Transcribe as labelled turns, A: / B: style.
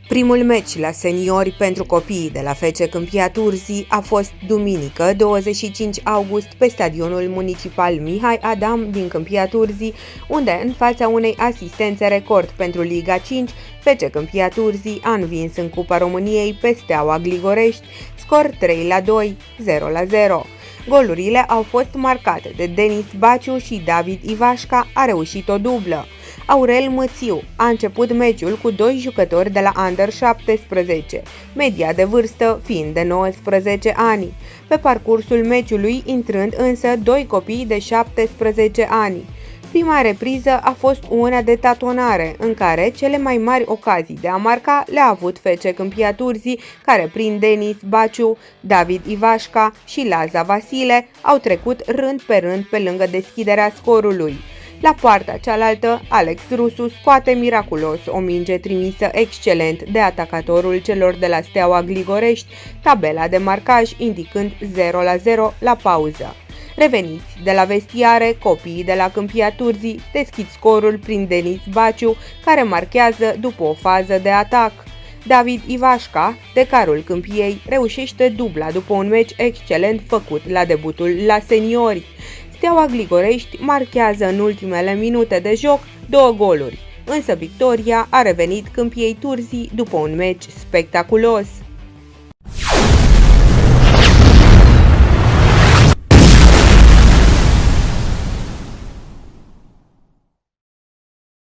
A: Primul meci la seniori pentru copiii de la FC Câmpia Turzii a fost duminică, 25 august, pe stadionul municipal Mihai Adam din Câmpia Turzii, unde, în fața unei asistențe record pentru Liga 5, FC Câmpia Turzii a învins în Cupa României pe Steaua Gligorești, scor 3-2, 0-0. Golurile au fost marcate de Denis Baciu și David Ivașca a reușit o dublă. Aurel Mățiu a început meciul cu doi jucători de la Under 17, media de vârstă fiind de 19 ani, pe parcursul meciului intrând însă doi copii de 17 ani. Prima repriză a fost una de tatonare, în care cele mai mari ocazii de a marca le-a avut FC Câmpia Turzii, care prin Denis Baciu, David Ivașca și Laza Vasile au trecut rând pe rând pe lângă deschiderea scorului. La poarta cealaltă, Alex Rusu scoate miraculos o minge trimisă excelent de atacatorul celor de la Steaua Gligorești, tabela de marcaj indicând 0-0 la pauză. Reveniți de la vestiare, copiii de la Câmpia Turzii deschid scorul prin Denis Baciu, care marchează după o fază de atac. David Ivașca, decarul Câmpiei, reușește dubla după un meci excelent făcut la debutul la seniori. Steaua Gligorești marchează în ultimele minute de joc 2 goluri, însă victoria a revenit Câmpiei Turzii după un meci spectaculos.